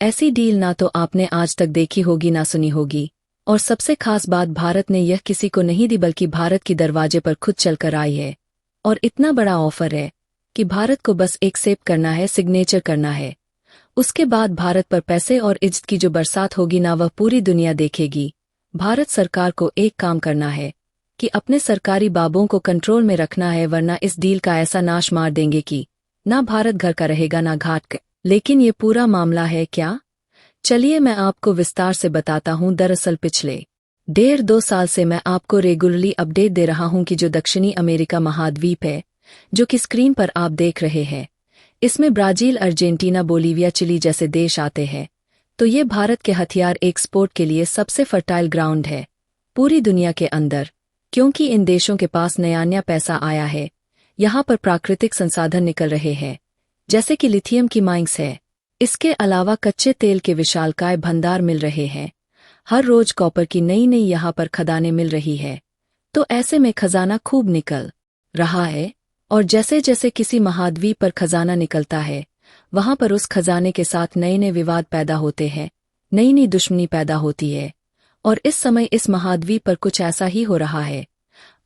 ऐसी डील ना तो आपने आज तक देखी होगी ना सुनी होगी। और सबसे खास बात, भारत ने यह किसी को नहीं दी बल्कि भारत की दरवाजे पर खुद चलकर आई है। और इतना बड़ा ऑफर है कि भारत को बस एक सेव करना है, सिग्नेचर करना है। उसके बाद भारत पर पैसे और इज्जत की जो बरसात होगी ना, वह पूरी दुनिया देखेगी। भारत सरकार को एक काम करना है कि अपने सरकारी बाबों को कंट्रोल में रखना है, वरना इस डील का ऐसा नाश मार देंगे कि ना भारत घर का रहेगा ना घाट का। लेकिन ये पूरा मामला है क्या? चलिए मैं आपको विस्तार से बताता हूँ। दरअसल पिछले 1.5-2 साल से मैं आपको रेगुलरली अपडेट दे रहा हूँ कि जो दक्षिणी अमेरिका महाद्वीप है, जो कि स्क्रीन पर आप देख रहे हैं, इसमें ब्राजील, अर्जेंटीना, बोलीविया, चिली जैसे देश आते हैं। तो ये भारत के हथियार एक्सपोर्ट के लिए सबसे फर्टाइल ग्राउंड है पूरी दुनिया के अंदर, क्योंकि इन देशों के पास नया पैसा आया है। यहाँ पर प्राकृतिक संसाधन निकल रहे हैं, जैसे कि लिथियम की माइंस है। इसके अलावा कच्चे तेल के विशालकाय भंडार मिल रहे हैं। हर रोज कॉपर की नई यहाँ पर खदानें मिल रही है। तो ऐसे में खजाना खूब निकल रहा है। और जैसे जैसे किसी महाद्वीप पर खजाना निकलता है, वहां पर उस खजाने के साथ नए विवाद पैदा होते हैं, नई दुश्मनी पैदा होती है। और इस समय इस महाद्वीप पर कुछ ऐसा ही हो रहा है।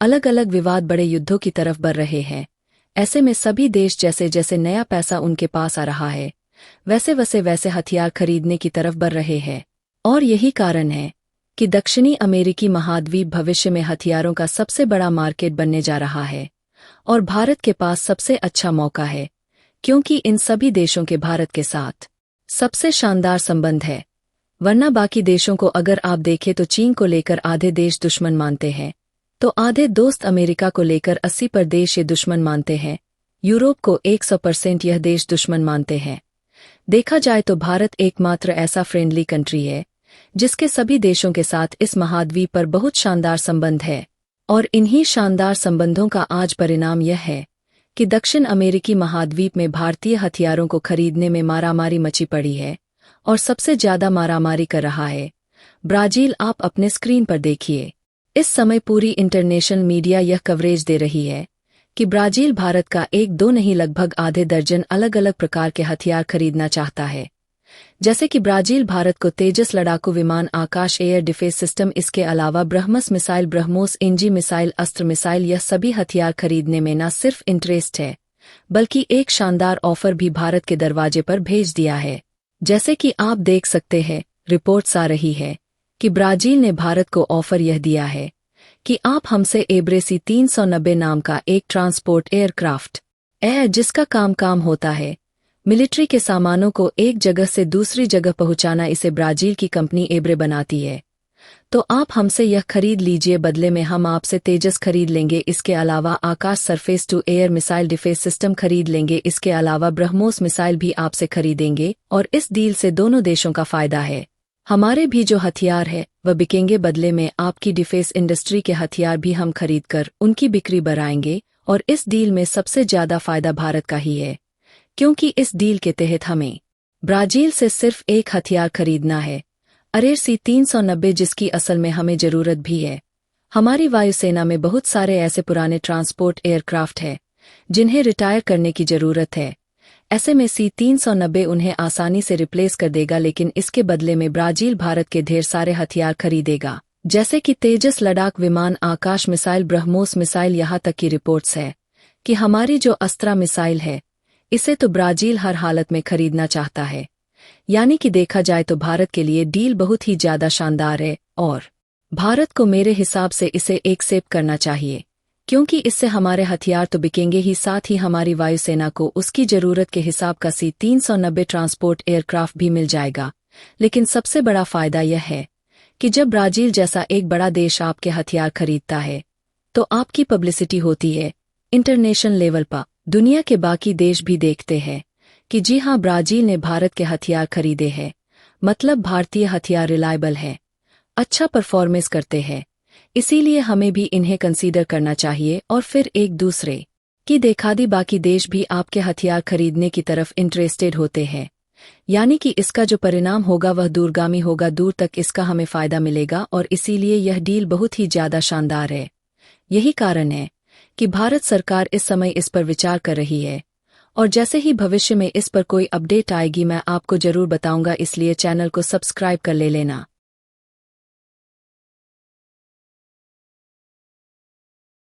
अलग अलग विवाद बड़े युद्धों की तरफ बढ़ रहे हैं। ऐसे में सभी देश जैसे जैसे नया पैसा उनके पास आ रहा है, वैसे हथियार खरीदने की तरफ बढ़ रहे हैं। और यही कारण है कि दक्षिणी अमेरिकी महाद्वीप भविष्य में हथियारों का सबसे बड़ा मार्केट बनने जा रहा है। और भारत के पास सबसे अच्छा मौका है, क्योंकि इन सभी देशों के भारत के साथ सबसे शानदार संबंध है। वरना बाकी देशों को अगर आप देखें तो चीन को लेकर आधे देश दुश्मन मानते हैं, तो आधे दोस्त अमेरिका को लेकर 80% ये दुश्मन मानते हैं। यूरोप को 100% यह देश दुश्मन मानते हैं। देखा जाए तो भारत एकमात्र ऐसा फ्रेंडली कंट्री है जिसके सभी देशों के साथ इस महाद्वीप पर बहुत शानदार संबंध है। और इन्हीं शानदार संबंधों का आज परिणाम यह है कि दक्षिण अमेरिकी महाद्वीप में भारतीय हथियारों को खरीदने में मारामारी मची पड़ी है। और सबसे ज्यादा मारामारी कर रहा है ब्राजील। आप अपने स्क्रीन पर देखिए, इस समय पूरी इंटरनेशनल मीडिया यह कवरेज दे रही है कि ब्राजील भारत का 1-2 नहीं लगभग आधे दर्जन अलग अलग प्रकार के हथियार खरीदना चाहता है। जैसे कि ब्राजील भारत को तेजस लड़ाकू विमान, आकाश एयर डिफेंस सिस्टम, इसके अलावा ब्रह्मस मिसाइल, ब्रह्मोस एनजी मिसाइल, अस्त्र मिसाइल, यह सभी हथियार खरीदने में न सिर्फ इंटरेस्ट है बल्कि एक शानदार ऑफर भी भारत के दरवाजे पर भेज दिया है। जैसे कि आप देख सकते हैं, रिपोर्ट्स आ रही है कि ब्राजील ने भारत को ऑफर यह दिया है कि आप हमसे एब्रेसी 390 नाम का एक ट्रांसपोर्ट एयरक्राफ्ट जिसका काम होता है मिलिट्री के सामानों को एक जगह से दूसरी जगह पहुंचाना, इसे ब्राजील की कंपनी एब्रे बनाती है। तो आप हमसे यह खरीद लीजिए, बदले में हम आपसे तेजस खरीद लेंगे। इसके अलावा Akash surface to air missile defence system खरीद लेंगे। इसके अलावा ब्रह्मोस मिसाइल भी आपसे खरीदेंगे। और इस डील से दोनों देशों का फायदा है। हमारे भी जो हथियार है वह बिकेंगे, बदले में आपकी डिफेंस इंडस्ट्री के हथियार भी हम खरीदकर उनकी बिक्री बढ़ाएंगे। और इस डील में सबसे ज्यादा फायदा भारत का ही है, क्योंकि इस डील के तहत हमें ब्राजील से सिर्फ एक हथियार खरीदना है, एब्रेसी 390, जिसकी असल में हमें जरूरत भी है। हमारी वायुसेना में बहुत सारे ऐसे पुराने ट्रांसपोर्ट एयरक्राफ्ट हैं जिन्हें रिटायर करने की जरूरत है। ऐसे में C-390 उन्हें आसानी से रिप्लेस कर देगा, लेकिन इसके बदले में ब्राजील भारत के ढेर सारे हथियार खरीदेगा, जैसे कि तेजस लड़ाक विमान, आकाश मिसाइल, ब्रह्मोस मिसाइल। यहाँ तक की रिपोर्ट्स है कि हमारी जो अस्त्रा मिसाइल है, इसे तो ब्राजील हर हालत में खरीदना चाहता है। यानी कि देखा जाए तो भारत के लिए डील बहुत ही ज्यादा शानदार है। और भारत को मेरे हिसाब से इसे एक्सेप्ट करना चाहिए, क्योंकि इससे हमारे हथियार तो बिकेंगे ही, साथ ही हमारी वायुसेना को उसकी जरूरत के हिसाब का C-390 ट्रांसपोर्ट एयरक्राफ्ट भी मिल जाएगा। लेकिन सबसे बड़ा फायदा यह है कि जब ब्राजील जैसा एक बड़ा देश आपके हथियार खरीदता है तो आपकी पब्लिसिटी होती है इंटरनेशनल लेवल पर। दुनिया के बाकी देश भी देखते हैं कि जी हाँ, ब्राजील ने भारत के हथियार खरीदे हैं, मतलब भारतीय हथियार रिलायबल है, अच्छा परफॉर्मेंस करते हैं, इसीलिए हमें भी इन्हें कंसीडर करना चाहिए। और फिर एक दूसरे की देखादी बाकी देश भी आपके हथियार खरीदने की तरफ इंटरेस्टेड होते हैं। यानी कि इसका जो परिणाम होगा वह दूरगामी होगा, दूर तक इसका हमें फायदा मिलेगा। और इसीलिए यह डील बहुत ही ज्यादा शानदार है। यही कारण है कि भारत सरकार इस समय इस पर विचार कर रही है और जैसे ही भविष्य में इस पर कोई अपडेट आएगी मैं आपको जरूर बताऊंगा, इसलिए चैनल को सब्सक्राइब कर ले लेना।